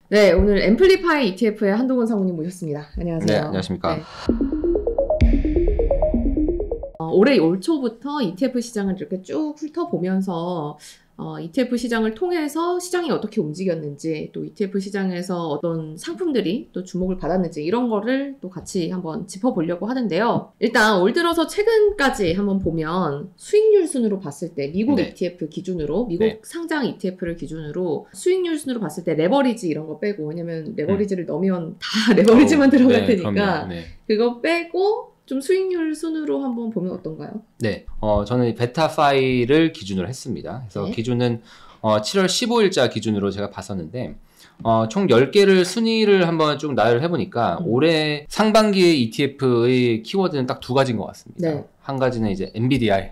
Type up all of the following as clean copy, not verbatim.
네, 오늘 앰플리파이 ETF의 한동훈 사모님 모셨습니다. 안녕하세요. 네, 안녕하십니까. 네. 올해 올 초부터 ETF 시장을 이렇게 쭉 훑어보면서 ETF 시장을 통해서 시장이 어떻게 움직였는지, 또 ETF 시장에서 어떤 상품들이 또 주목을 받았는지 이런 거를 또 같이 한번 짚어보려고 하는데요. 일단 올 들어서 최근까지 한번 보면 수익률 순으로 봤을 때 미국 네. ETF 기준으로, 미국 네. 상장 ETF를 기준으로 수익률 순으로 봤을 때 레버리지 이런 거 빼고, 왜냐면 레버리지를 넣으면 다 레버리지만 들어갈 네, 테니까 그럼요. 네. 그거 빼고 좀 수익률 순으로 한번 보면 어떤가요? 네, 저는 베타 파이를 기준으로 했습니다. 그래서 네. 기준은 7월 15일자 기준으로 제가 봤었는데 총 10개를 순위를 한번 쭉 나열을 해보니까 올해 상반기의 ETF의 키워드는 딱 두 가지인 것 같습니다. 네. 한 가지는 이제 NVIDI,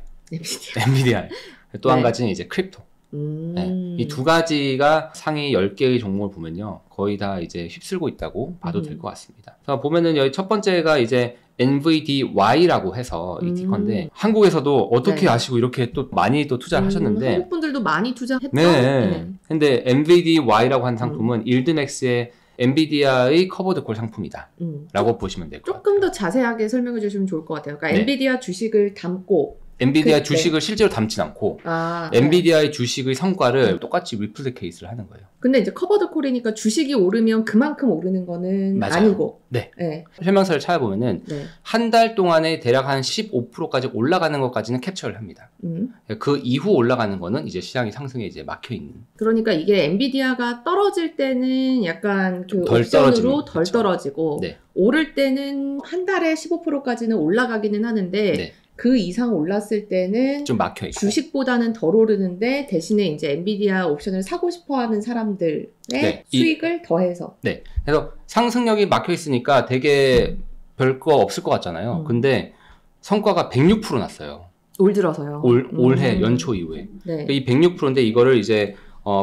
또 한 네. 가지는 이제 크립토. 네, 이 두 가지가 상위 10개의 종목을 보면요, 거의 다 이제 휩쓸고 있다고 봐도 될 것 같습니다. 그래서 보면은 여기 첫 번째가 이제 NVDY라고 해서 이 티커인데, 한국에서도 어떻게 네. 아시고 이렇게 또 많이 또 투자를 하셨는데, 한국 분들도 많이 투자했죠? 네. 근데 NVDY라고 하는 상품은 일드맥스의 엔비디아의 커버드 콜 상품이다 라고 보시면 될 것 같아요. 조금 더 자세하게 설명해 주시면 좋을 것 같아요. 그러니까 네. 엔비디아 주식을 담고 엔비디아 네. 주식을 실제로 담진 않고 네. 엔비디아의 주식의 성과를 똑같이 리플리케이트를 하는 거예요. 근데 이제 커버드 콜이니까 주식이 오르면 그만큼 오르는 거는 맞아요. 아니고. 네. 네. 설명서를 찾아보면은 네. 한 달 동안에 대략 한 15%까지 올라가는 것까지는 캡처를 합니다. 그 이후 올라가는 거는 이제 시장이 상승에 이제 막혀 있는. 그러니까 이게 엔비디아가 떨어질 때는 약간 그 덜 옵션으로 덜 그쵸. 떨어지고, 네. 오를 때는 한 달에 15%까지는 올라가기는 하는데 네. 그 이상 올랐을 때는 좀 막혀 있고. 주식보다는 덜 오르는데 대신에 이제 엔비디아 옵션을 사고 싶어하는 사람들의 네. 수익을 더해서. 네. 그래서 상승력이 막혀 있으니까 되게 별거 없을 것 같잖아요. 근데 성과가 106% 났어요. 올 들어서요. 올해 연초 이후에. 네. 이 106%인데 이거를 이제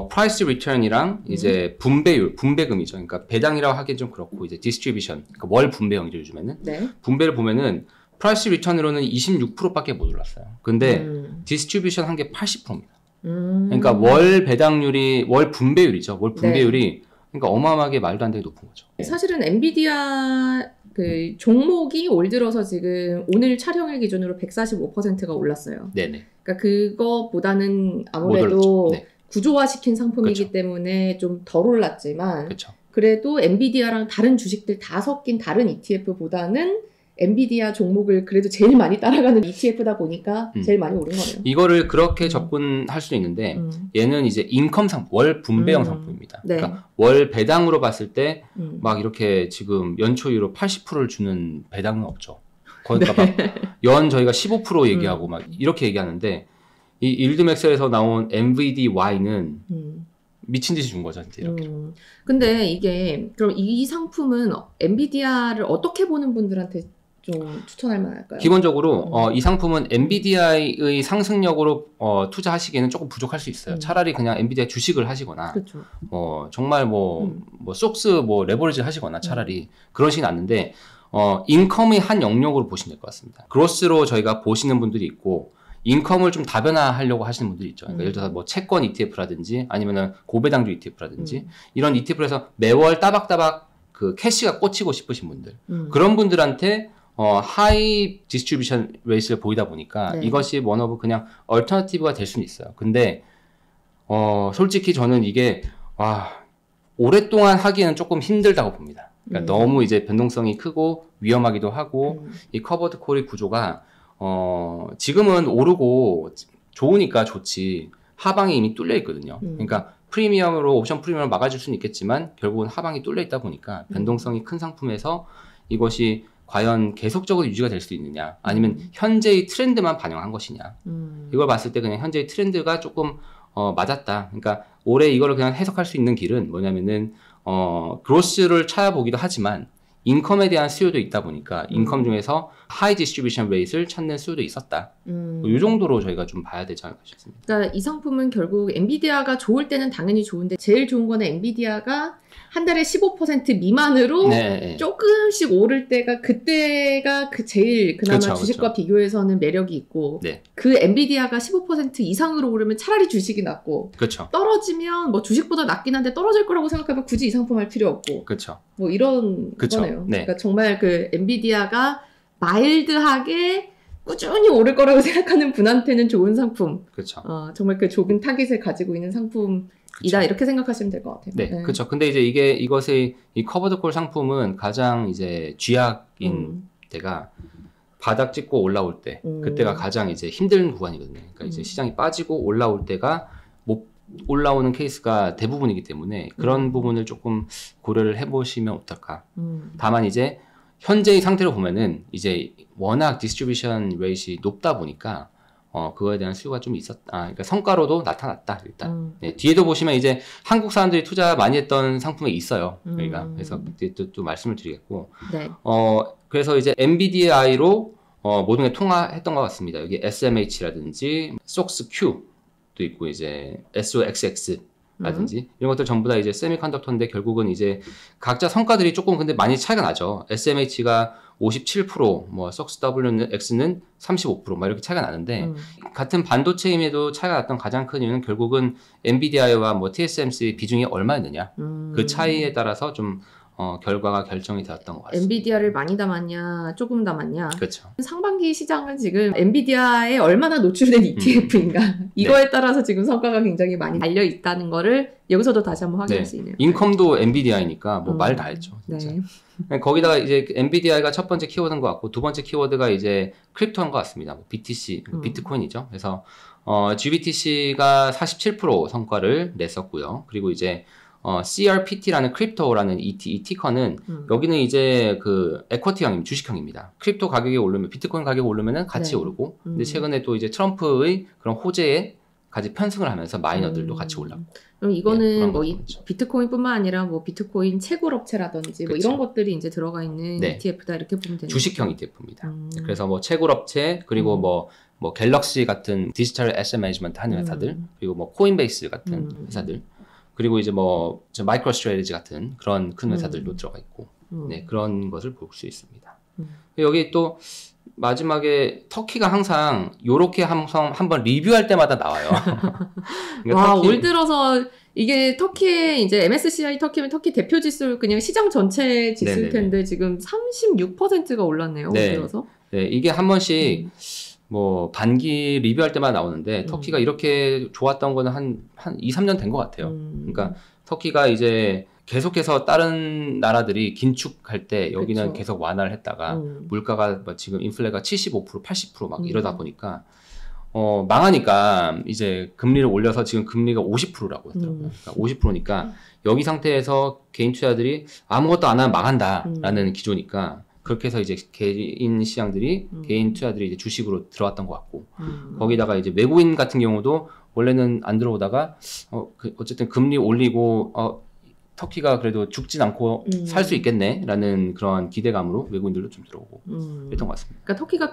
price return이랑 이제 분배율, 분배금이죠. 그러니까 배당이라고 하기엔 좀 그렇고, 이제 distribution, 그러니까 월 분배형이죠, 요즘에는. 네. 분배를 보면은 price return으로는 26%밖에 못 올랐어요. 근데 distribution 한 게 80%입니다. 그러니까 월 배당률이, 월 분배율이죠. 월 분배율이 그러니까 어마어마하게 말도 안 되게 높은 거죠. 사실은 엔비디아 그 종목이 올 들어서 지금 오늘 촬영일 기준으로 145%가 올랐어요. 네네. 그러니까 그거보다는 아무래도 네. 구조화시킨 상품이기 그쵸. 때문에 좀 덜 올랐지만, 그렇죠. 그래도 엔비디아랑 다른 주식들 다 섞인 다른 ETF보다는 엔비디아 종목을 그래도 제일 많이 따라가는 ETF다 보니까 제일 많이 오른 거네요. 이거를 그렇게 접근할 수도 있는데, 얘는 이제 인컴 상품, 월 분배형 상품입니다. 네. 그러니까 월 배당으로 봤을 때 막 이렇게 지금 연초 이후로 80%를 주는 배당은 없죠. 그러니까 막 연 저희가 15% 얘기하고 막 이렇게 얘기하는데, 이 일드맥스에서 나온 NVDY는 미친 듯이 준 거죠, 진짜 이렇게. 근데 이게 그럼 이 상품은 엔비디아를 어떻게 보는 분들한테 좀 추천할 만할까요? 기본적으로 이 상품은 엔비디아의 상승력으로 투자하시기에는 조금 부족할 수 있어요. 차라리 그냥 엔비디아 주식을 하시거나, 그렇죠. 정말 속스 레버리지 하시거나 차라리 그러시긴 않는데, 인컴의 한 영역으로 보시면 될 것 같습니다. 그로스로 저희가 보시는 분들이 있고, 인컴을 좀 다변화하려고 하시는 분들이 있죠. 그러니까 예를 들어서 채권 ETF라든지 아니면은 고배당주 ETF라든지 이런 ETF를 해서 매월 따박따박 그 캐시가 꽂히고 싶으신 분들, 그런 분들한테 하이 디스트리뷰션 레이스를 보이다 보니까 네. 이것이 원 오브 그냥 얼터너티브가 될 수는 있어요. 근데 솔직히 저는 이게 오랫동안 하기에는 조금 힘들다고 봅니다. 그러니까 너무 이제 변동성이 크고 위험하기도 하고, 이 커버드 콜의 구조가 지금은 오르고 좋으니까 좋지, 하방이 이미 뚫려 있거든요. 그러니까 프리미엄으로, 옵션 프리미엄을 막아줄 수는 있겠지만 결국은 하방이 뚫려 있다 보니까 변동성이 큰 상품에서 이것이 과연 계속적으로 유지가 될 수 있느냐, 아니면 현재의 트렌드만 반영한 것이냐, 이걸 봤을 때 그냥 현재의 트렌드가 조금 맞았다. 그러니까 올해 이거를 그냥 해석할 수 있는 길은 뭐냐면은 그로스를 찾아보기도 하지만 인컴에 대한 수요도 있다 보니까 인컴 중에서 하이 디스트리뷰션 레이트를 찾는 수요도 있었다. 이 정도로 저희가 좀 봐야 되지 않을까 싶습니다. 그러니까 이 상품은 결국 엔비디아가 좋을 때는 당연히 좋은데, 제일 좋은 거는 엔비디아가 한 달에 15% 미만으로 네. 조금씩 오를 그때가 제일 그나마 그쵸, 주식과 비교해서는 매력이 있고 네. 그 엔비디아가 15% 이상으로 오르면 차라리 주식이 낫고 그렇죠. 떨어지면 뭐 주식보다 낫긴 한데 떨어질 거라고 생각하면 굳이 이 상품 할 필요 없고 그렇죠. 뭐 이런 거네요. 네. 그러니까 정말 그 엔비디아가 마일드하게 꾸준히 오를 거라고 생각하는 분한테는 좋은 상품. 그렇죠. 정말 그 좁은 타깃을 가지고 있는 상품이다. 그쵸. 이렇게 생각하시면 될 것 같아요. 네, 그렇죠. 근데 이제 이것의 이 커버드 콜 상품은 가장 이제 쥐약인 때가 바닥 찍고 올라올 때, 그때가 가장 이제 힘든 구간이거든요. 그러니까 이제 시장이 빠지고 올라올 때가 못 올라오는 케이스가 대부분이기 때문에 그런 부분을 조금 고려를 해보시면 어떨까. 다만 이제 현재의 상태로 보면은 이제 워낙 디스트리뷰션 레이트이 높다 보니까 그거에 대한 수요가 좀 그러니까 성과로도 나타났다, 일단. 네, 뒤에도 보시면 이제 한국 사람들이 투자 많이 했던 상품이 있어요. 저희가. 그래서 그때 또 말씀을 드리겠고. 네. 그래서 이제 NVDI로 모든 게 통화했던 것 같습니다. 여기 SMH라든지 SOXQ도 있고 이제 SOXX 라든지 이런 것들 전부 다 이제 세미컨덕터인데 결국은 이제 각자 성과들이 조금 근데 많이 차이가 나죠. SMH가 57%, 뭐 SOXWX는 35%막 이렇게 차이가 나는데 같은 반도체임에도 차이가 났던 가장 큰 이유는 결국은 엔비디아와 뭐 TSMC 비중이 얼마였느냐 그 차이에 따라서 좀 결과가 결정이 되었던 것 같습니다. 엔비디아를 많이 담았냐, 조금 담았냐. 그렇죠. 상반기 시장은 지금 엔비디아에 얼마나 노출된 ETF인가. 이거에 따라서 지금 성과가 굉장히 많이 달려 있다는 거를 여기서도 다시 한번 확인할 수 있네요. 인컴도 엔비디아이니까 뭐 말 다 했죠. 진짜. 네. 거기다가 이제 엔비디아가 첫 번째 키워드인 것 같고 두 번째 키워드가 이제 크립토인 것 같습니다. 뭐 BTC, 비트코인이죠. 그래서 GBTC가 47% 성과를 냈었고요. 그리고 이제 CRPT라는 크립토라는 이 티커는 여기는 이제 그 에쿼티형입니다. 주식형입니다. 크립토 가격이 오르면 비트코인 가격이 오르면은 같이 오르고 근데 최근에 또 이제 트럼프의 그런 호재에 같이 편승을 하면서 마이너들도 같이 올랐고. 그럼 이거는 뭐 비트코인뿐만 아니라 뭐 비트코인 채굴업체라든지 뭐 이런 것들이 이제 들어가 있는 ETF다 이렇게 보면 되는 주식형 ETF입니다. 그래서 뭐 채굴업체 그리고 뭐 갤럭시 같은 디지털 애셋 매니지먼트 하는 회사들 그리고 뭐 코인베이스 같은 회사들 그리고 이제 뭐 마이크로 스트래티지 같은 그런 큰 회사들도 들어가 있고 네, 그런 것을 볼 수 있습니다. 여기 또 마지막에 터키가 항상 요렇게 한번 리뷰할 때마다 나와요. 그러니까 올 들어서 이게 터키의 이제 MSCI 터키면 터키 대표 지수 그냥 시장 전체 지수일 텐데 지금 36%가 올랐네요. 올 들어서. 네, 이게 한 번씩 뭐 반기 리뷰할 때마다 나오는데 터키가 이렇게 좋았던 거는 한 2, 3년 된 것 같아요. 그러니까 터키가 이제 계속해서 다른 나라들이 긴축할 때 여기는 그쵸. 계속 완화를 했다가 물가가 뭐 지금 인플레가 75%, 80% 이러다 보니까 망하니까 이제 금리를 올려서 지금 금리가 50%라고 하더라고요. 그러니까 50%니까 여기 상태에서 개인 투자들이 아무것도 안 하면 망한다라는 기조니까 그렇게 해서 이제 개인 시장들이 개인 투자들이 이제 주식으로 들어왔던 것 같고 거기다가 이제 외국인 같은 경우도 원래는 안 들어오다가 어쨌든 금리 올리고 터키가 그래도 죽진 않고 살 수 있겠네라는 그런 기대감으로 외국인들도 좀 들어오고 그랬던 것 같습니다. 그러니까 터키가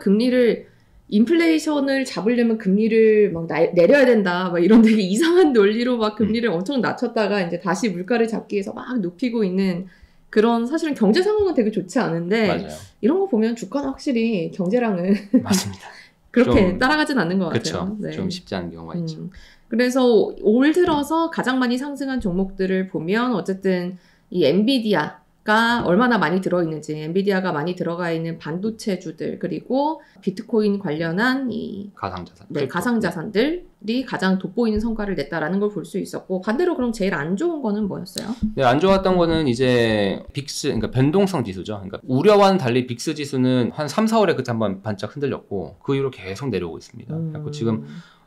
인플레이션을 잡으려면 금리를 막 내려야 된다, 막 이런 되게 이상한 논리로 막 금리를 엄청 낮췄다가 이제 다시 물가를 잡기 위해서 막 높이고 있는 그런 사실은 경제 상황은 되게 좋지 않은데 맞아요. 이런 거 보면 주가는 확실히 경제랑은 맞습니다. 그렇게 따라가진 않는 것 그쵸. 같아요. 네. 좀 쉽지 않은 경우가 있죠. 그래서 올 들어서 가장 많이 상승한 종목들을 보면 어쨌든 이 엔비디아가 얼마나 많이 들어있는지, 엔비디아가 많이 들어가 있는 반도체주들 그리고 비트코인 관련한 이 가상자산들이 가장 돋보이는 성과를 냈다라는 걸 볼 수 있었고 반대로 그럼 제일 안 좋은 거는 뭐였어요? 네, 안 좋았던 거는 이제 빅스, 그러니까 변동성 지수죠. 그러니까 우려와는 달리 빅스 지수는 한 3, 4월에 그때 한번 반짝 흔들렸고 그 이후로 계속 내려오고 있습니다. 그래서 지금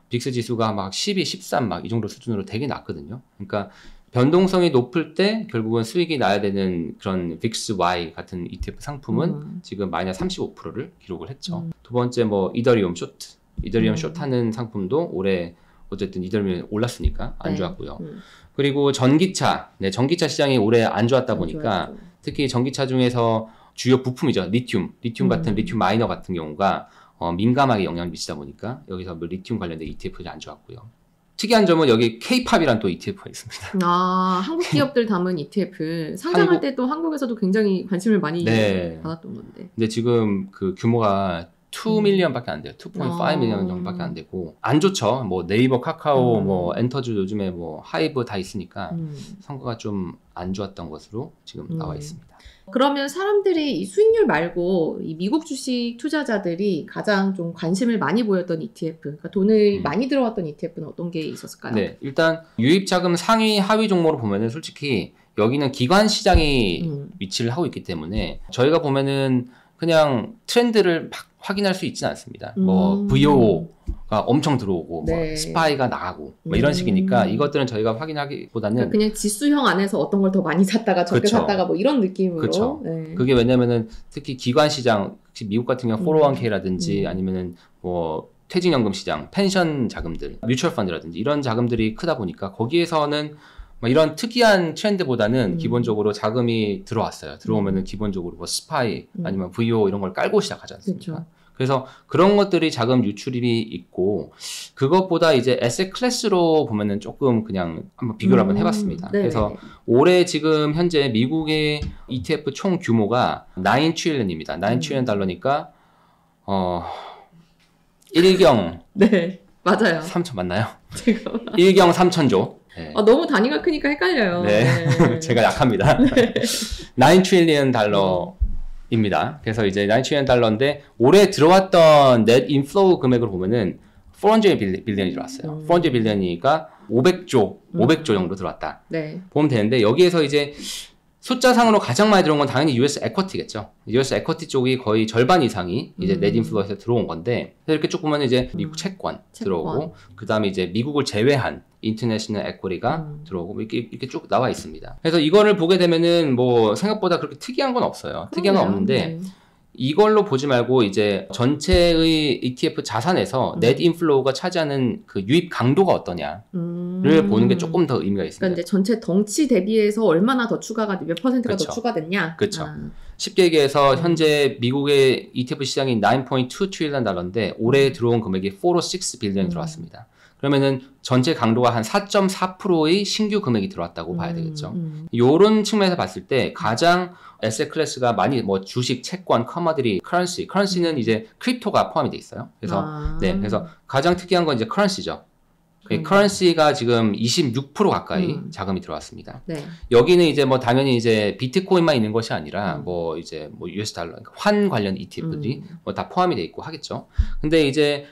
빅스 지수가 막 12, 13 막 이 정도 수준으로 되게 낮거든요. 그러니까 변동성이 높을 때 결국은 수익이 나야 되는 그런 빅스Y 같은 ETF 상품은 지금 마이너스 35%를 기록을 했죠. 두 번째 뭐 이더리움 숏하는 상품도 올해 어쨌든 이더리움이 올랐으니까 안 좋았고요. 그리고 전기차 시장이 올해 안 좋았다 보니까 특히 전기차 중에서 주요 부품이죠. 리튬 같은 리튬 마이너 같은 경우가 민감하게 영향을 미치다 보니까 여기서 뭐 리튬 관련된 ETF들이 안 좋았고요. 특이한 점은 여기 K-팝이란 또 ETF가 있습니다. 아, 한국 기업들 담은 ETF. 상장할 때도 한국에서도 굉장히 관심을 많이 네. 받았던 건데. 근데 지금 그 규모가 2 밀리언밖에 안 돼요. 2.5 밀리언 정도밖에 안 되고 안 좋죠. 뭐 네이버, 카카오, 뭐 엔터즈 요즘에 뭐 하이브 다 있으니까 성과가 좀 안 좋았던 것으로 지금 나와 있습니다. 그러면 사람들이 이 수익률 말고 이 미국 주식 투자자들이 가장 좀 관심을 많이 보였던 ETF, 그러니까 돈을 많이 들어왔던 ETF는 어떤 게 있었을까요? 네, 일단 유입 자금 상위 하위 종목으로 보면은 솔직히 여기는 기관 시장이 위치를 하고 있기 때문에 저희가 보면은 그냥 트렌드를 막 확인할 수 있지는 않습니다. 뭐 VO가 엄청 들어오고 네. 뭐 스파이가 나가고 뭐 이런 식이니까 이것들은 저희가 확인하기보다는 그러니까 그냥 지수형 안에서 어떤 걸 더 많이 샀다가 적게 그쵸. 샀다가 뭐 이런 느낌으로. 그쵸. 네. 그게 왜냐면은 특히 기관 시장, 특히 미국 같은 경우 401k라든지 아니면은 뭐 퇴직연금 시장, 펜션 자금들, 뮤추얼 펀드라든지 이런 자금들이 크다 보니까 거기에서는 뭐 이런 특이한 트렌드보다는 기본적으로 자금이 들어왔어요. 들어오면은 기본적으로 뭐 스파이 아니면 VO 이런 걸 깔고 시작하지 않습니까? 그쵸. 그래서 그런 것들이 자금 유출입이 있고 그것보다 이제 에셋 클래스로 보면은 조금 그냥 한번 비교를 한번 해봤습니다. 네. 그래서 올해 지금 현재 미국의 ETF 총 규모가 9 트릴리언입니다. 9 트릴리언 달러니까 1경 네, 맞아요. 3천 맞나요? 지금 1경 3천조. 네. 너무 단위가 크니까 헷갈려요. 네. 네. 제가 약합니다. 9 트릴리언 달러입니다. 그래서 이제 9 트릴리언 달러인데 올해 들어왔던 넷 인플로우 금액으로 보면은 400 빌리언이 들어왔어요. 400 빌리언이니까 500조 정도 들어왔다. 네. 보면 되는데 여기에서 이제 숫자상으로 가장 많이 들어온 건 당연히 US 에쿼티겠죠. US 에쿼티 쪽이 거의 절반 이상이 이제 넷 인플로에서 들어온 건데 이렇게 쭉 보면 이제 미국 채권 들어오고 그 다음에 이제 미국을 제외한 인터내셔널 에쿼리가 들어오고 이렇게 쭉 나와 있습니다. 그래서 이거를 보게 되면은 뭐 생각보다 그렇게 특이한 건 없어요. 특이한 건 없는데 네. 이걸로 보지 말고 이제 전체의 ETF 자산에서 넷 인플로우가 차지하는 그 유입 강도가 어떠냐를 보는 게 조금 더 의미가 있습니다. 그러니까 이제 전체 덩치 대비해서 얼마나 더 추가가 몇 퍼센트가 그쵸. 더 추가됐냐? 그렇죠. 쉽게 얘기해서 현재 미국의 ETF 시장이 9.2 트릴리언 달러인데 올해 들어온 금액이 406 빌리언이 들어왔습니다. 그러면은 전체 강도가 한 4.4%의 신규 금액이 들어왔다고 봐야 되겠죠. 요런 측면에서 봤을 때 가장 에셋 클래스가 많이 뭐 주식, 채권, 커머디티, 커런시는 이제 크립토가 포함이 돼 있어요. 그래서 네, 그래서 가장 특이한 건 이제 커런시죠. 커런시가 지금 26% 가까이 자금이 들어왔습니다. 네. 여기는 이제 뭐 당연히 이제 비트코인만 있는 것이 아니라 뭐 이제 뭐 US 달러, 그러니까 환 관련 ETF들이 뭐 다 포함이 돼 있고 하겠죠. 근데 이제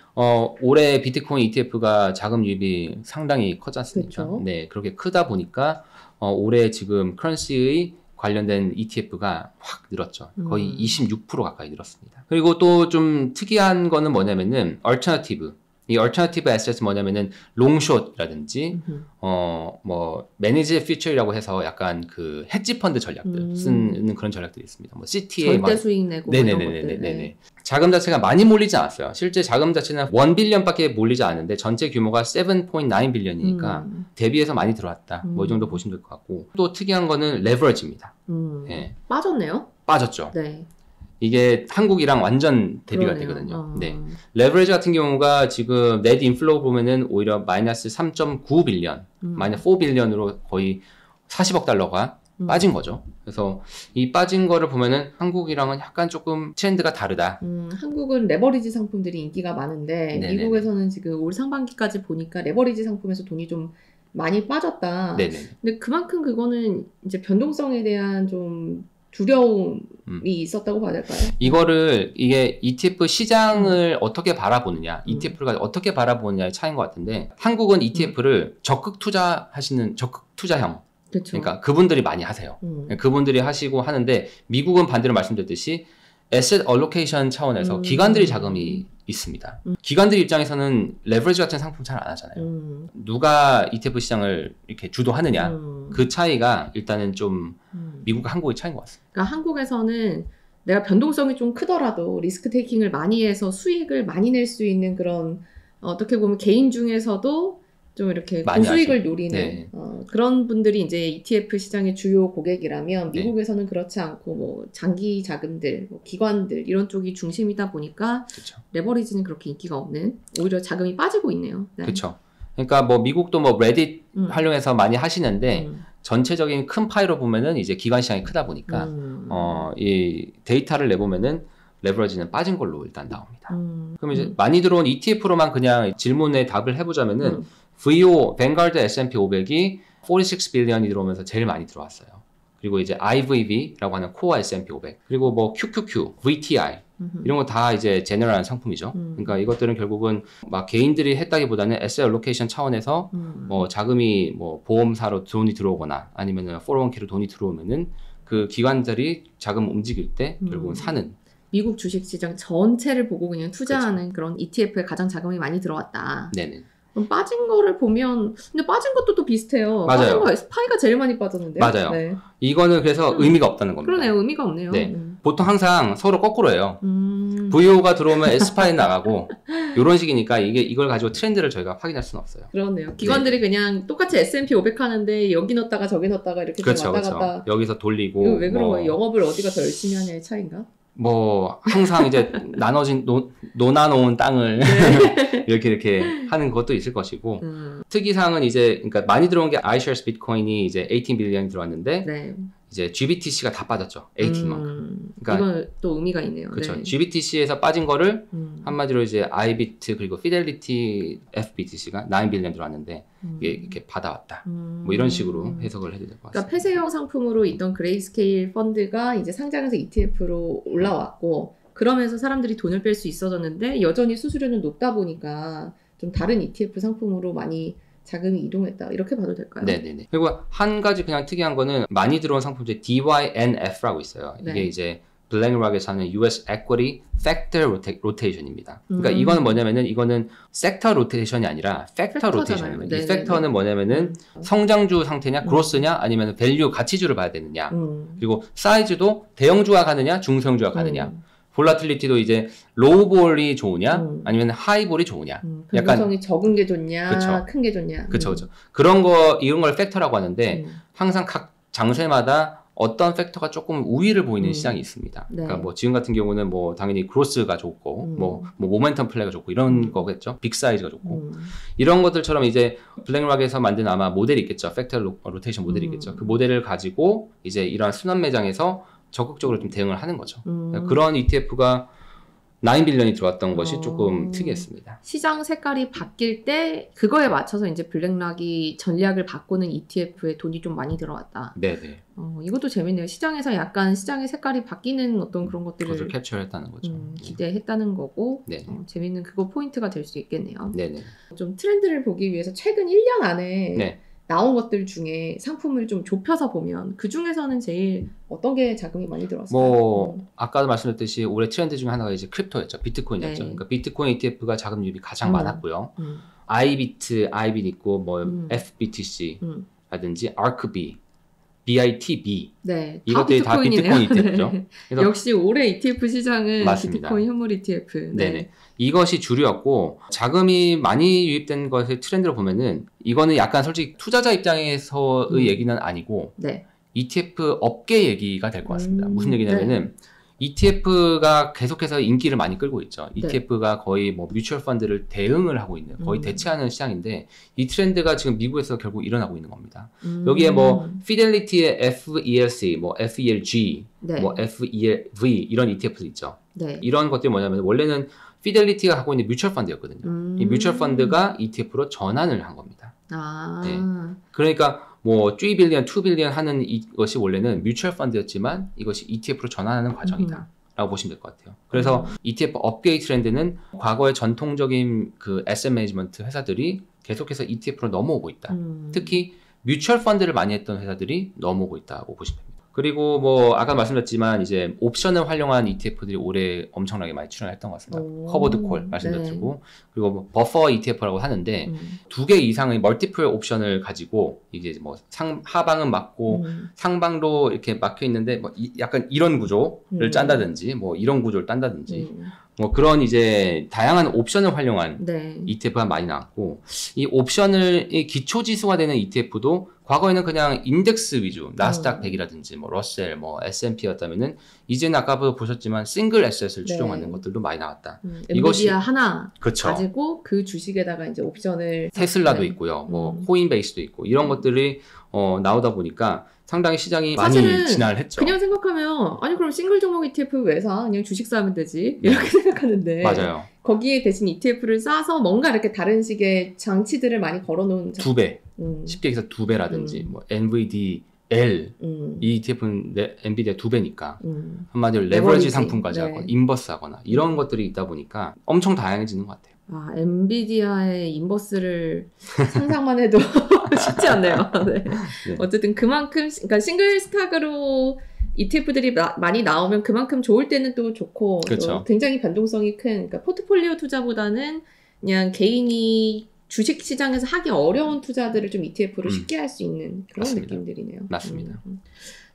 올해 비트코인 ETF가 자금 유입이 상당히 커지 않습니까? 그렇죠. 네, 그렇게 크다 보니까 올해 지금 커런시의 관련된 ETF가 확 늘었죠. 거의 26% 가까이 늘었습니다. 그리고 또 좀 특이한 거는 뭐냐면은 얼터너티브. 이 얼터너티브 에셋이 뭐냐면은 롱숏이라든지 뭐 매니지 퓨처라고 해서 약간 그 헤지 펀드 전략들 쓰는 그런 전략들이 있습니다. 뭐 CTA 절대 수익 내고 네네네네네. 자금 자체가 많이 몰리지 않았어요. 실제 자금 자체는 1 빌리언밖에 몰리지 않는데 전체 규모가 7.9 빌리언이니까 대비해서 많이 들어왔다. 뭐 이 정도 보시면 될 것 같고 또 특이한 거는 레버리지입니다. 네. 빠졌네요. 빠졌죠. 네. 이게 한국이랑 완전 대비가 그러네요. 되거든요. 네. 레버리지 같은 경우가 지금 넷 인플로우 보면은 오히려 마이너스 3.9 빌리언, 마이너스 4 빌리언으로 거의 40억 달러가 빠진 거죠. 그래서 이 빠진 거를 보면은 한국이랑은 약간 조금 트렌드가 다르다. 한국은 레버리지 상품들이 인기가 많은데 네네네. 미국에서는 지금 올 상반기까지 보니까 레버리지 상품에서 돈이 좀 많이 빠졌다. 네네. 근데 그만큼 그거는 이제 변동성에 대한 좀 두려움이 있었다고 봐야 될까요? 이게 ETF 시장을 어떻게 바라보느냐, ETF를 어떻게 바라보느냐의 차이인 것 같은데, 한국은 ETF를 적극 투자형. 그렇죠. 그러니까 그분들이 많이 하세요. 그분들이 하시고 하는데, 미국은 반대로 말씀드렸듯이, 에셋 얼로케이션 차원에서 기관들이 자금이 있습니다. 기관들 입장에서는 레버리지 같은 상품 잘 안 하잖아요. 누가 ETF 시장을 이렇게 주도하느냐, 그 차이가 일단은 좀 미국과 한국의 차이인 것 같습니다. 그러니까 한국에서는 내가 변동성이 좀 크더라도 리스크 테이킹을 많이 해서 수익을 많이 낼 수 있는 그런 어떻게 보면 개인 중에서도 좀 이렇게 고수익을 노리는 네. 그런 분들이 이제 ETF 시장의 주요 고객이라면 네. 미국에서는 그렇지 않고 뭐 장기 자금들, 뭐 기관들 이런 쪽이 중심이다 보니까 그렇죠. 레버리지는 그렇게 인기가 없는 오히려 자금이 빠지고 있네요. 네. 그렇죠. 그러니까 뭐 미국도 뭐 레딧 활용해서 많이 하시는데 전체적인 큰 파이로 보면은 이제 기관 시장이 크다 보니까 이 데이터를 내보면은 레버리지는 빠진 걸로 일단 나옵니다. 그럼 이제 많이 들어온 ETF로만 그냥 질문에 답을 해보자면은 VO 뱅가드 S&P 500이 46 빌리언이 들어오면서 제일 많이 들어왔어요. 그리고 이제 IVV라고 하는 코어 S&P 500 그리고 뭐 QQQ, VTI 이런 거 다 이제 제너럴한 상품이죠. 그러니까 이것들은 결국은 막 개인들이 했다기보다는 에셋 알로케이션 차원에서 뭐 자금이 뭐 보험사로 돈이 들어오거나 아니면은 401k로 돈이 들어오면은 그 기관들이 자금 움직일 때 결국은 사는 미국 주식시장 전체를 보고 그냥 투자하는 그런 ETF에 가장 자금이 많이 들어왔다. 네네. 그럼 빠진 거를 보면 근데 빠진 것도 또 비슷해요. 맞아요. 빠진 거 SPY가 제일 많이 빠졌는데요. 맞아요. 네. 이거는 그래서 의미가 없다는 겁니다. 그러네요. 의미가 없네요. 네. 보통 항상 서로 거꾸로 해요. 음. VO가 들어오면 SPY 나가고 이런 식이니까 이걸 가지고 트렌드를 저희가 확인할 수는 없어요. 그렇네요. 기관들이 그냥 똑같이 S&P 500 하는데 여기 넣었다가 저기 넣었다가 이렇게 그렇죠, 왔다 갔다. 여기서 돌리고 이거 왜 그런 거예요? 영업을 어디가 더 열심히 하냐의 차이인가? 뭐 항상 이제 나눠진 놓아놓은 땅을 이렇게 하는 것도 있을 것이고 특이사항은 이제 그러니까 많이 들어온 게 iShares 비트코인이 이제 18 빌리언이 들어왔는데 네. 이제 GBTC가 다 빠졌죠. 18만큼. 그러니까 이건 또 의미가 있네요. 그렇죠. 네. GBTC에서 빠진 거를 한마디로 이제 iBit 그리고 Fidelity FBTC가 9 빌리언 들어왔는데 이게 이렇게 받아왔다. 뭐 이런 식으로 해석을 해도 될 것 같습니다. 그러니까 폐쇄형 상품으로 있던 그레이스케일 펀드가 이제 상장해서 ETF로 올라왔고 그러면서 사람들이 돈을 뺄 수 있어졌는데 여전히 수수료는 높다 보니까 좀 다른 ETF 상품으로 많이 자금이 이동했다. 이렇게 봐도 될까요? 네네네. 그리고 한 가지 그냥 특이한 거는 많이 들어온 상품 중에 DYNF라고 있어요. 네. 이게 이제 블랙락에서 하는 US Equity Factor Rotation입니다. 그러니까 이거는 뭐냐면은 이거는 섹터 로테이션이 아니라 팩터 로테이션입니다. 이 팩터는 뭐냐면은 성장주 상태냐, 그로스냐, 아니면 밸류 가치주를 봐야 되느냐. 그리고 사이즈도 대형주가 가느냐, 중소형주가 가느냐. 볼라틸리티도 이제 로우볼이 좋으냐 아니면 하이볼이 좋으냐 변동성이 적은 게 좋냐 그쵸. 큰 게 좋냐 그렇죠. 그런 거 이런 걸 팩터라고 하는데 항상 각 장세마다 어떤 팩터가 조금 우위를 보이는 시장이 있습니다. 네. 그러니까 뭐 지금 같은 경우는 뭐 당연히 그로스가 좋고 뭐 모멘텀 플레이가 좋고 이런 거겠죠. 빅 사이즈가 좋고 이런 것들처럼 이제 블랙락에서 만든 아마 모델이 있겠죠. 팩터 로테이션 모델이 있겠죠. 그 모델을 가지고 이제 이러한 순환 매장에서 적극적으로 좀 대응을 하는 거죠. 그런 ETF가 9 빌리언이 들어왔던 것이 조금 특이했습니다. 시장 색깔이 바뀔 때 그거에 맞춰서 이제 블랙락이 전략을 바꾸는 ETF에 돈이 좀 많이 들어왔다. 네네. 이것도 재밌네요. 시장에서 약간 시장의 색깔이 바뀌는 어떤 그런 것들을 그것을 캡처했다는 거죠. 기대했다는 거고 재밌는 그거 포인트가 될 수 있겠네요. 네네. 좀 트렌드를 보기 위해서 최근 1년 안에 네. 나온 것들 중에 상품을 좀 좁혀서 보면 그 중에서는 제일 어떤 게 자금이 많이 들어왔을까요? 뭐 아까도 말씀드렸듯이 올해 트렌드 중에 하나가 이제 크립토였죠. 비트코인이었죠. 네. 그러니까 비트코인 ETF가 자금률이 가장 많았고요. iBit 있고 뭐 FBTC라든지 ARKB, BITB 네, 이것들이 다 비트코인 ETF죠. 그래서 역시 올해 ETF 시장은 맞습니다. 비트코인 현물 ETF. 네. 네네. 이것이 주류였고 자금이 많이 유입된 것의 트렌드를 보면은 이거는 약간 솔직히 투자자 입장에서의 얘기는 아니고 네. ETF 업계 얘기가 될 것 같습니다. 무슨 얘기냐면은 ETF가 계속해서 인기를 많이 끌고 있죠. ETF가 거의 뭐 뮤추얼 펀드를 대응을 하고 있는 거의 대체하는 시장인데 이 트렌드가 지금 미국에서 결국 일어나고 있는 겁니다. 여기에 뭐 피델리티의 FELC, 뭐 FELG, 뭐 FELV 이런 ETF도 있죠. 이런 것들이 뭐냐면 원래는 피델리티가 갖고 있는 뮤추얼 펀드였거든요. 이 뮤추얼 펀드가 ETF로 전환을 한 겁니다. 네. 그러니까 뭐 3 빌리언, 2 빌리언 하는 이것이 원래는 뮤추얼 펀드였지만 이것이 ETF로 전환하는 과정이다. 라고 보시면 될 것 같아요. 그래서 ETF 업계의 트렌드는 과거의 전통적인 그 애셋 매니지먼트 회사들이 계속해서 ETF로 넘어오고 있다. 특히 뮤추얼 펀드를 많이 했던 회사들이 넘어오고 있다고 보시면 됩니다. 그리고 뭐 아까 말씀드렸지만 이제 옵션을 활용한 ETF들이 올해 엄청나게 많이 출연했던 것 같습니다. 커버드 콜 말씀드렸고 그리고 뭐 버퍼 ETF라고 하는데 2개 이상의 멀티플 옵션을 가지고 이게 뭐 하방은 막고 상방도 이렇게 막혀 있는데 뭐 약간 이런 구조를 짠다든지 뭐 이런 구조를 딴다든지 뭐 그런 이제 다양한 옵션을 활용한 ETF가 많이 나왔고 이 옵션을 기초 지수가 되는 ETF도 과거에는 그냥 인덱스 위주, 나스닥 100이라든지 뭐 러셀, 뭐 S&P였다면은 이제는 아까도 보셨지만 싱글 에셋을 추종하는 네. 것들도 많이 나왔다. 엔비디아 하나 그렇죠. 가지고 그 주식에다가 이제 옵션을 테슬라도 있고요, 뭐 코인베이스도 있고 이런 것들이 나오다 보니까 상당히 시장이 많이 사실은 진화를 했죠. 그냥 생각하면 아니 그럼 싱글 종목 ETF 왜 사? 그냥 주식 사면 되지 이렇게 생각하는데 맞아요. 거기에 대신 ETF를 싸서 뭔가 이렇게 다른 식의 장치들을 많이 걸어놓은 2배, 쉽게 얘기해서 2배라든지 뭐 NVDL 이 ETF는 엔비디아 2배니까 한마디로 레버리지 상품까지 하거나 인버스 하거나 이런 것들이 있다 보니까 엄청 다양해지는 것 같아요. 아, 엔비디아의 인버스를 상상만 해도 쉽지 않네요. 네. 네. 어쨌든 그만큼, 그러니까 싱글 스탁으로 ETF들이 많이 나오면 그만큼 좋을 때는 또 좋고, 그렇죠. 또 굉장히 변동성이 큰, 그러니까 포트폴리오 투자보다는 그냥 개인이 주식 시장에서 하기 어려운 투자들을 좀 ETF로 쉽게 할 수 있는 그런 맞습니다. 느낌들이네요. 맞습니다.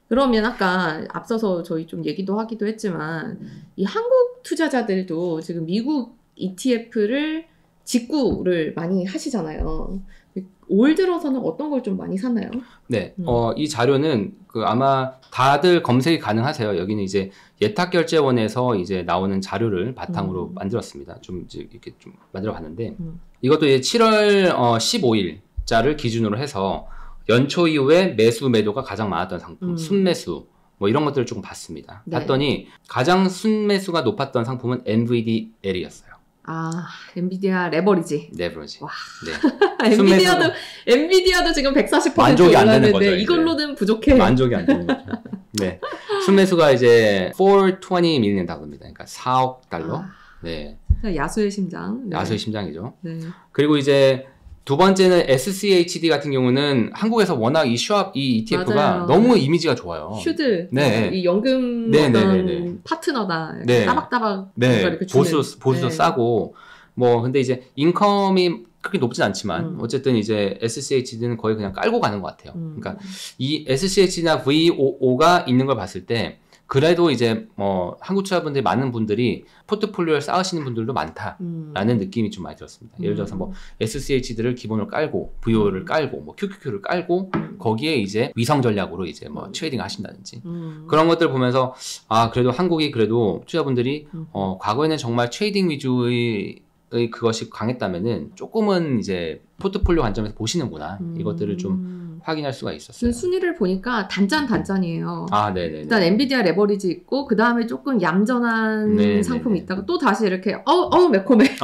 그러면 아까 앞서서 저희 좀 얘기도 하기도 했지만, 이 한국 투자자들도 지금 미국 ETF를 직구를 많이 하시잖아요. 올 들어서는 어떤 걸 좀 많이 사나요? 네, 이 자료는 아마 다들 검색이 가능하세요. 여기는 이제 예탁결제원에서 이제 나오는 자료를 바탕으로 만들었습니다. 좀 이제 이렇게 좀 만들어봤는데 이것도 이제 7월 15일자를 기준으로 해서 연초 이후에 매수 매도가 가장 많았던 상품, 순매수 뭐 이런 것들을 조금 봤습니다. 네. 봤더니 가장 순매수가 높았던 상품은 NVDL이었어요. 아, 엔비디아 레버리지. 레버리지. 와. 네. 엔비디아도 지금 140% 만족이 안 되는 올랐는데 거죠, 이걸로는 부족해. 만족이 안 되는 거죠. 네. 순매수가 이제 420 밀리언 달러입니다. 그러니까 4억 달러. 아, 네. 야수의 심장. 네. 야수의 심장이죠. 네. 그리고 이제 두 번째는 SCHD 같은 경우는 한국에서 워낙 이 ETF가 맞아요. 너무 이미지가 좋아요. 슈드. 네. 이 연금 네, 어떤 네, 네. 파트너다. 네. 따박따박 네. 이렇게 주는. 보수도 네. 싸고 뭐 근데 이제 인컴이 그렇게 높진 않지만 어쨌든 이제 SCHD는 거의 그냥 깔고 가는 것 같아요. 그러니까 이 SCHD나 VOO가 있는 걸 봤을 때 그래도 이제 뭐 한국 투자분들 많은 분들이 포트폴리오를 쌓으시는 분들도 많다라는 느낌이 좀 많이 들었습니다. 예를 들어서 뭐 SCHD를 기본으로 깔고 VO를 깔고 뭐 QQQ를 깔고 거기에 이제 위성 전략으로 이제 뭐 트레이딩 하신다든지 그런 것들 보면서 아 그래도 한국이 그래도 투자분들이 과거에는 정말 트레이딩 위주의 그것이 강했다면은 조금은 이제 포트폴리오 관점에서 보시는구나 이것들을 좀 확인할 수가 있었어요. 순위를 보니까 단짠이에요. 아, 네네. 일단 엔비디아 레버리지 있고 그 다음에 조금 얌전한 네네네. 상품이 있다가 또 다시 이렇게 매콤해.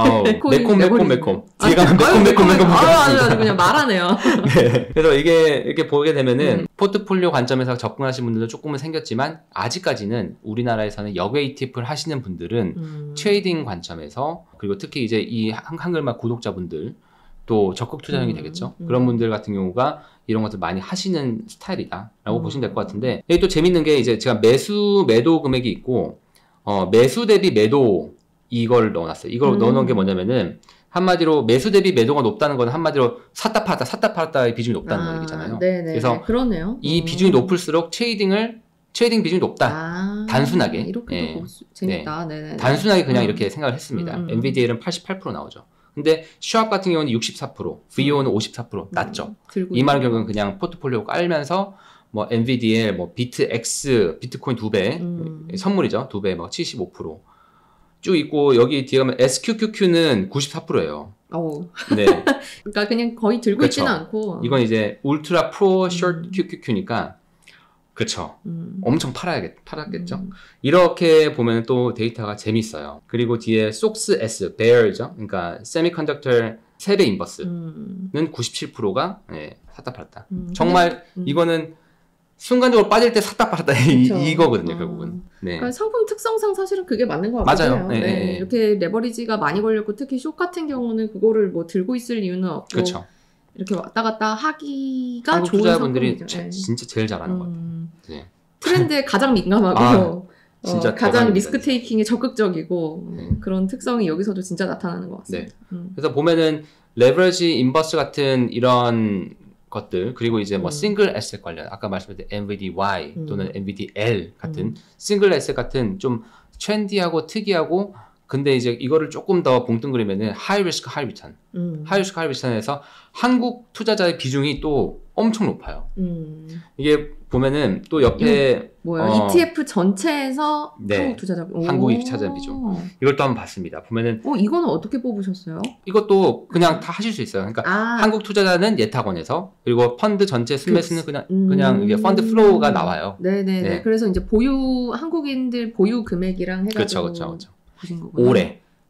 매콤. 뒤에 가면 매콤. 아주 그냥 말하네요. 네. 그래서 이렇게 보게 되면은 포트폴리오 관점에서 접근하시는 분들도 조금은 생겼지만 아직까지는 우리나라에서는 역외 ETF를 하시는 분들은 트레이딩 관점에서 그리고 특히 이제 이 한글말 구독자분들 또 적극 투자형이 되겠죠. 그런 분들 같은 경우가 이런 것들 많이 하시는 스타일이다라고 보시면 될 것 같은데 여기 또 재밌는 게 이제 제가 매수 매도 금액이 있고 매수 대비 매도 이걸 넣어놨어요. 이걸 넣어놓은 게 뭐냐면은 한마디로 매수 대비 매도가 높다는 건 한마디로 샀다 팔았다의 비중이 높다는 얘기잖아요. 네네. 그래서 그러네요. 이 비중이 높을수록 트레이딩 비중이 높다. 단순하게. 이렇게 재밌다. 네네. 단순하게 그냥 이렇게 생각을 했습니다. NVDA는 88% 나오죠. 근데 슈왑 같은 경우는 64%, VO는 54% 낮죠. 이 말은 결국은 그냥 포트폴리오 깔면서 뭐 NVDA, 뭐 비트X, 비트코인 2배, 선물이죠. 2배, 뭐 75%. 쭉 있고 여기 뒤에 가면 SQQQ는 94%예요. 네. 그러니까 그냥 거의 들고 그렇죠. 있지는 않고. 이건 이제 울트라 프로 숏 QQQ니까 그렇죠. 엄청 팔았겠죠. 이렇게 보면 또 데이터가 재밌어요. 그리고 뒤에 SOX S, Bear죠. 그러니까 세미컨덕터 세배 인버스는 97%가 샀다 팔았다. 정말 이거는 순간적으로 빠질 때 샀다 팔았다 이거거든요, 결국은. 네. 그러니까 상품 특성상 사실은 그게 맞는 것 같아요. 맞아요. 네. 이렇게 레버리지가 많이 걸렸고 특히 숏 같은 경우는 그거를 뭐 들고 있을 이유는 없고. 그렇죠. 이렇게 왔다 갔다 하기가 한국 좋은 투자자분들이 상품이죠. 진짜 제일 잘하는 것 같아요. 네. 트렌드에 가장 민감하고 진짜 가장 리스크 테이킹에 적극적이고 그런 특성이 여기서도 진짜 나타나는 것 같습니다. 네. 그래서 보면은 레버리지 인버스 같은 이런 것들 그리고 이제 뭐 싱글 에셋 관련 아까 말씀드린 NVDY 또는 NVDL 같은 싱글 에셋 같은 좀 트렌디하고 특이하고 근데 이제 이거를 조금 더 봉뚱그리면은 하이 리스크 하이 리턴. 하이 리스크 하이 리턴에서 한국 투자자의 비중이 또 엄청 높아요. 이게 보면은 또 옆에 뭐야? ETF 전체에서 네. 한국 투자자 한국이 투자자 비중. 이걸 또 한번 봤습니다. 보면은 이거는 어떻게 뽑으셨어요? 이것도 그냥 다 하실 수 있어요. 그러니까 한국 투자자는 예탁원에서 그리고 펀드 전체 순매수는 그냥 이게 펀드 플로우가 나와요. 네네네. 네. 그래서 이제 한국인들 보유 금액이랑 해가지고 그렇죠. 보신 거구나.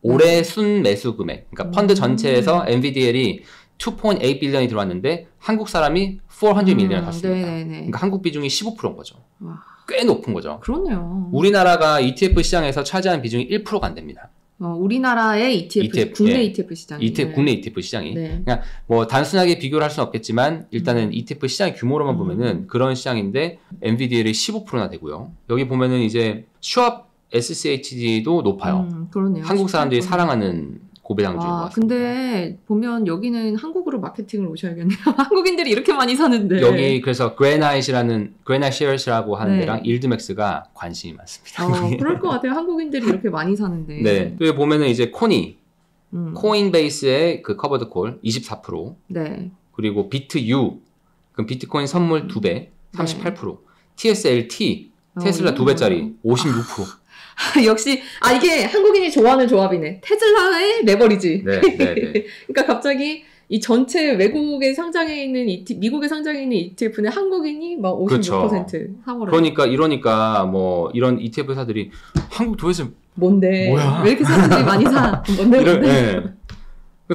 올해 순매수 금액. 그러니까 펀드 전체에서 NVDL이 2.8 빌리언이 들어왔는데 한국 사람이 400 밀리언을 갔습니다. 네네네. 그러니까 한국 비중이 15%인 거죠. 와. 꽤 높은 거죠. 그렇네요. 우리나라가 ETF 시장에서 차지하는 비중이 1%가 안 됩니다. 우리나라의 ETF 국내 예. ETF 시장이. 국내 ETF 시장이. 네. 그냥 뭐 단순하게 비교를 할 수는 없겠지만 일단은 ETF 시장의 규모로만 보면은 그런 시장인데 NVDL이 15%나 되고요. 여기 보면은 이제 슈왑 SCHD도 높아요. 그러네요. 한국 사람들이 사랑하는 고배당주인 것 같습니다. 근데 보면 여기는 한국으로 마케팅을 오셔야겠네요. 한국인들이 이렇게 많이 사는데. 여기 그래서 그레나이트 쉐어스라고 하는 네. 데랑 일드맥스가 관심이 많습니다. 그럴 것 같아요. 한국인들이 이렇게 많이 사는데. 네. 여기 보면은 이제 코인베이스의 그 커버드 콜 24%. 네. 그리고 비트U 그럼 비트코인 선물 2배 38%. TSLT 테슬라 2배짜리 56%. 역시 이게 한국인이 좋아하는 조합이네. 테슬라의 레버리지. 네. 그러니까 갑자기 이 전체 외국에 상장해 있는 미국에 상장해 있는 ETF는 한국인이 막 56% 그렇죠. 사고를. 이러니까 뭐 이런 ETF 회사들이 한국 도대체 뭔데? 뭐야? 왜 이렇게 사람들이 많이 사? 뭔데? 네.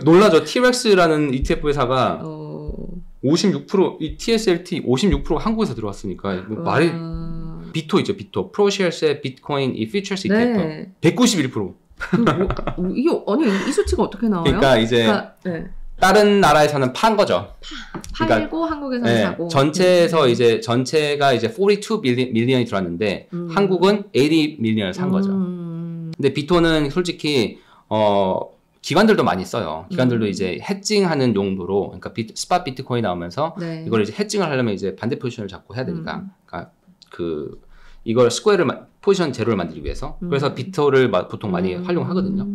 놀라죠. TREX라는 ETF 회사가 56% 이 TSLT 56%가 한국에서 들어왔으니까 뭐 말이 비토 있죠. 비토 프로시얼스의 비트코인 이 피처스 ETF 네. 191%. 이게 이 수치가 어떻게 나와요? 그러니까 이제 네. 다른 나라에서는 판 거죠. 팔고 그러니까, 한국에서는 네, 사고. 전체에서 이제 전체가 이제 42 밀리언이 들어왔는데 한국은 80 밀리언을 산 거죠. 근데 비토는 솔직히 기관들도 많이 써요. 기관들도 이제 해칭하는 용도로 그러니까 스팟 비트코인 나오면서 네. 이걸 이제 해칭을 하려면 이제 반대 포지션을 잡고 해야 되니까 그러니까 이걸 스퀘어를 포지션 제로를 만들기 위해서 그래서 비토를 보통 많이 활용하거든요.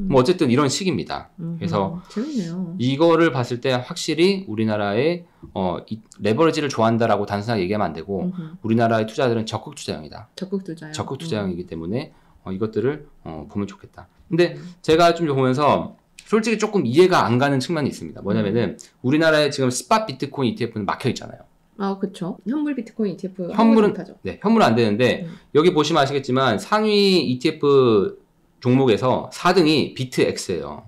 뭐 어쨌든 이런 식입니다. 그래서 재밌네요. 이거를 봤을 때 확실히 우리나라의 레버리지를 좋아한다라고 단순하게 얘기하면 안 되고 우리나라의 투자들은 적극 투자형이다. 적극 투자형이기 때문에 이것들을 보면 좋겠다. 근데 제가 좀 보면서 솔직히 조금 이해가 안 가는 측면이 있습니다. 뭐냐면은 우리나라에 지금 스팟 비트코인 ETF는 막혀 있잖아요. 그렇죠. 현물 비트코인 ETF 현물은 안 되는데 여기 보시면 아시겠지만 상위 ETF 종목에서 4등이 비트X예요.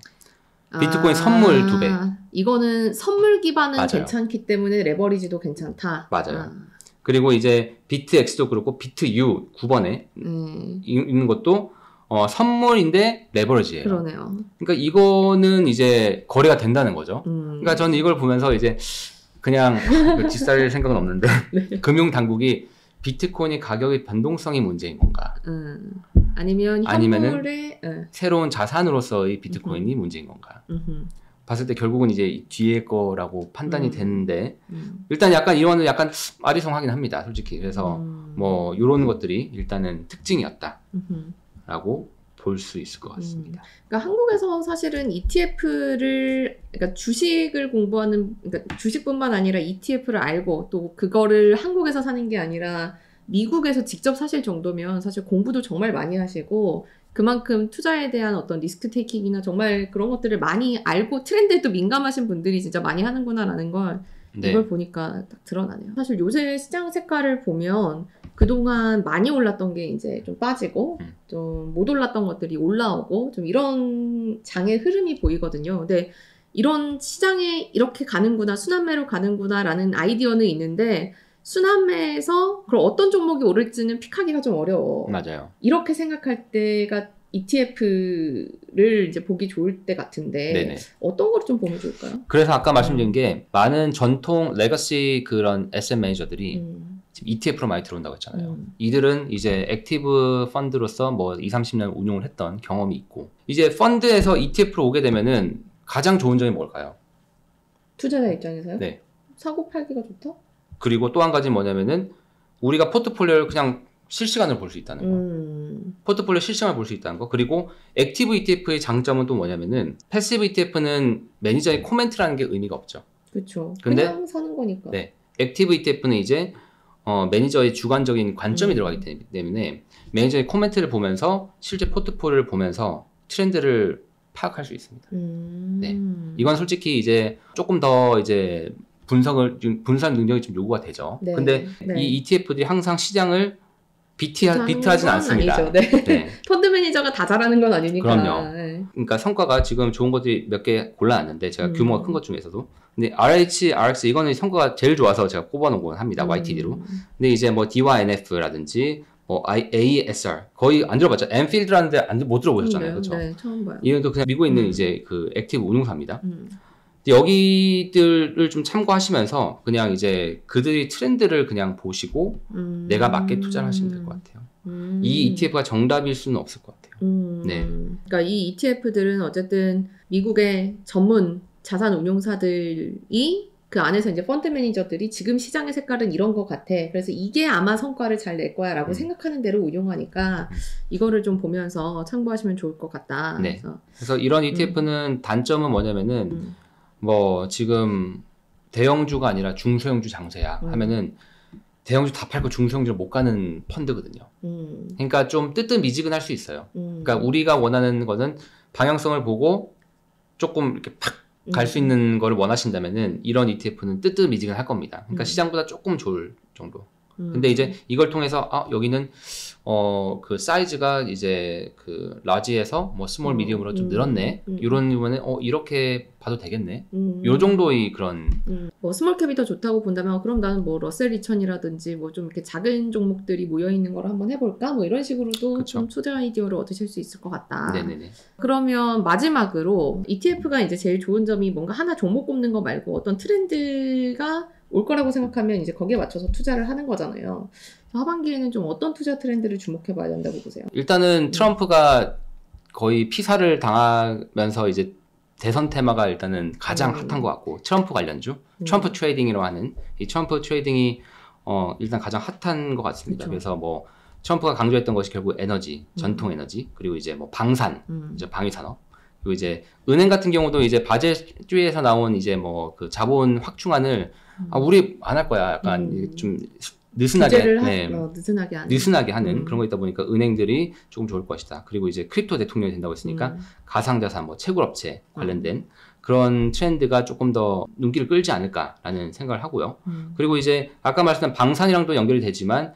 비트코인 선물 2배. 이거는 선물 기반은 맞아요. 괜찮기 때문에 레버리지도 괜찮다. 맞아요. 그리고 이제 비트X도 그렇고 비트U 9번에 있는 것도 선물인데 레버리지예요. 그러네요. 그러니까 이거는 이제 거래가 된다는 거죠. 그러니까 저는 이걸 보면서 이제 그냥 뒷살 생각은 없는데 네. 금융 당국이 비트코인의 가격의 변동성이 문제인 건가? 아니면은 현물의 새로운 자산으로서의 비트코인이 문제인 건가? 봤을 때 결국은 이제 뒤에 거라고 판단이 되는데 일단 약간 이거는 약간 아리송하긴 합니다, 솔직히. 그래서 뭐 이런 것들이 일단은 특징이었다라고 볼 수 있을 것 같습니다. 그러니까 한국에서 사실은 ETF를 그러니까 주식을 공부하는 그러니까 주식뿐만 아니라 ETF를 알고 또 그거를 한국에서 사는 게 아니라 미국에서 직접 사실 정도면 사실 공부도 정말 많이 하시고 그만큼 투자에 대한 어떤 리스크 테이킹이나 정말 그런 것들을 많이 알고 트렌드에 또 민감하신 분들이 진짜 많이 하는구나라는 걸 이걸 보니까 딱 드러나네요. 사실 요새 시장 색깔을 보면 그동안 많이 올랐던 게 이제 좀 빠지고 좀 못 올랐던 것들이 올라오고 좀 이런 장의 흐름이 보이거든요. 근데 이런 시장에 이렇게 가는구나, 순환매로 가는구나라는 아이디어는 있는데 순환매에서 그럼 어떤 종목이 오를지는 픽하기가 좀 어려워. 맞아요. 이렇게 생각할 때가 ETF를 이제 보기 좋을 때 같은데 네네. 어떤 걸 좀 보면 좋을까요? 그래서 아까 말씀드린 게 많은 전통 레거시 그런 SM 매니저들이 지금 ETF로 많이 들어온다고 했잖아요. 이들은 이제 액티브 펀드로서 뭐 20-30년 운용을 했던 경험이 있고 이제 펀드에서 ETF로 오게 되면은 가장 좋은 점이 뭘까요? 투자자 입장에서요? 네. 사고 팔기가 좋다? 그리고 또 한 가지 뭐냐면은 우리가 포트폴리오를 그냥 실시간으로 볼 수 있다는 거. 포트폴리오 실시간으로 볼 수 있다는 거. 그리고 액티브 ETF의 장점은 또 뭐냐면은 패시브 ETF는 매니저의 코멘트라는 게 의미가 없죠. 그렇죠. 근데 그냥 사는 거니까. 네, 액티브 ETF는 이제 매니저의 주관적인 관점이 들어가기 때문에 매니저의 코멘트를 보면서 실제 포트폴리오를 보면서 트렌드를 파악할 수 있습니다. 네, 이건 솔직히 이제 조금 더 이제 분산 능력이 좀 요구가 되죠. 네. 근데 네. 이 ETF들이 항상 시장을 비트하진 않습니다. 아니죠. 네. 네. 펀드 매니저가 다 잘하는 건 아니니까. 그럼요. 네. 그러니까 성과가 지금 좋은 것들이 몇 개 골라놨는데 제가 규모가 큰 것 중에서도 근데 RH, RX 이거는 성과가 제일 좋아서 제가 꼽아놓은 건 합니다. YTD로. 근데 이제 뭐 DYNF라든지 뭐 ASR 거의 안 들어봤죠. 엔필드라는데 못 들어보셨잖아요. 그렇죠? 네, 처음 봐요. 이건 또 그냥 미국에 있는 이제 그 액티브 운용사입니다. 여기들을 좀 참고하시면서 그냥 이제 그들의 트렌드를 그냥 보시고 내가 맞게 투자를 하시면 될 것 같아요. 이 ETF가 정답일 수는 없을 것 같아요. 네. 그러니까 이 ETF들은 어쨌든 미국의 전문 자산 운용사들이 그 안에서 이제 펀드 매니저들이 지금 시장의 색깔은 이런 것 같아. 그래서 이게 아마 성과를 잘 낼 거야 라고 생각하는 대로 운용하니까 이거를 좀 보면서 참고하시면 좋을 것 같다. 네. 그래서 이런 ETF는 단점은 뭐냐면은 뭐 지금 대형주가 아니라 중소형주 장세야 하면은 대형주 다 팔고 중소형주를 못 가는 펀드거든요. 그러니까 좀 뜨뜻미지근할 수 있어요. 그러니까 우리가 원하는 거는 방향성을 보고 조금 이렇게 팍 갈 수 있는 거를 원하신다면은 이런 ETF는 뜨뜻미지근할 겁니다. 그러니까 시장보다 조금 좋을 정도. 근데 이제 이걸 통해서 여기는 그 사이즈가 이제 그 라지에서 뭐 스몰 미디움으로 좀 늘었네. 이런 이번에 이렇게 봐도 되겠네. 요 정도의 그런 뭐 스몰캡이 더 좋다고 본다면 그럼 나는 뭐 러셀 2000이라든지 뭐 좀 이렇게 작은 종목들이 모여 있는 걸 한번 해볼까? 뭐 이런 식으로도 그쵸. 좀 투자 아이디어를 얻으실 수 있을 것 같다. 네네네. 그러면 마지막으로 ETF가 이제 제일 좋은 점이 뭔가 하나 종목 꼽는 거 말고 어떤 트렌드가 올 거라고 생각하면 이제 거기에 맞춰서 투자를 하는 거잖아요. 하반기에는 좀 어떤 투자 트렌드를 주목해 봐야 된다고 보세요? 일단은 트럼프가 거의 피살을 당하면서 이제 대선 테마가 일단은 가장 핫한 것 같고 트럼프 관련주, 트럼프 트레이딩이라고 하는 이 트럼프 트레이딩이 일단 가장 핫한 것 같습니다. 그쵸. 그래서 뭐 트럼프가 강조했던 것이 결국 에너지, 전통 에너지, 그리고 이제 뭐 방산, 이제 방위산업, 그리고 이제 은행 같은 경우도 이제 바젤주의에서 나온 이제 뭐 그 자본 확충안을 우리 안 할 거야. 약간 이게 좀 느슨하게, 느슨하게 하는 그런 거 있다 보니까 은행들이 조금 좋을 것이다. 그리고 이제 크립토 대통령이 된다고 했으니까 가상자산, 뭐 채굴업체 관련된 그런 트렌드가 조금 더 눈길을 끌지 않을까라는 생각을 하고요. 그리고 이제 아까 말씀드린 방산이랑도 연결이 되지만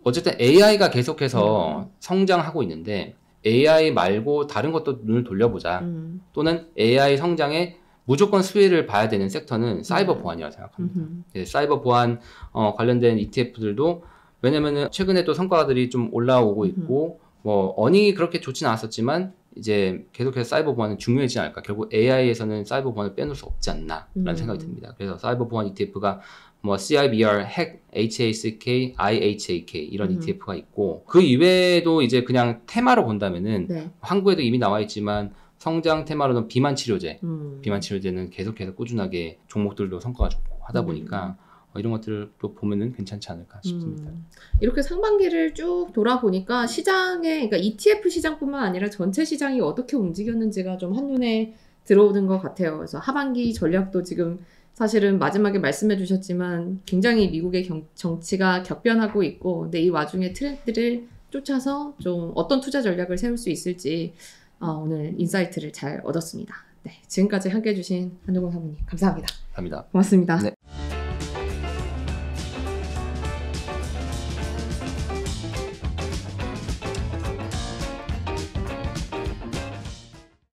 어쨌든 AI가 계속해서 성장하고 있는데 AI 말고 다른 것도 눈을 돌려보자. 또는 AI 성장에 무조건 수혜를 봐야 되는 섹터는 사이버 보안이라고 생각합니다. 사이버 보안 관련된 ETF들도 왜냐면은 최근에 또 성과들이 좀 올라오고 있고 뭐 어닝이 그렇게 좋진 않았었지만 이제 계속해서 사이버 보안은 중요해지지 않을까. 결국 AI에서는 사이버 보안을 빼놓을 수 없지 않나라는 생각이 듭니다. 그래서 사이버 보안 ETF가 뭐 CIBR, HACK, HACK, IHAK 이런 ETF가 있고 그 이외에도 이제 그냥 테마로 본다면은 한국에도 이미 나와 있지만 성장 테마로는 비만 치료제, 비만 치료제는 계속해서 꾸준하게 종목들도 성과가 좋고 하다 보니까 이런 것들을 또 보면은 괜찮지 않을까 싶습니다. 이렇게 상반기를 쭉 돌아보니까 시장에, 그러니까 ETF 시장뿐만 아니라 전체 시장이 어떻게 움직였는지가 좀 한눈에 들어오는 것 같아요. 그래서 하반기 전략도 지금 사실은 마지막에 말씀해 주셨지만 굉장히 미국의 정치가 격변하고 있고, 근데 이 와중에 트렌드를 쫓아서 좀 어떤 투자 전략을 세울 수 있을지 오늘 인사이트를 잘 얻었습니다. 네, 지금까지 함께해 주신 한동훈 사모님 감사합니다. 감사합니다. 고맙습니다. 네.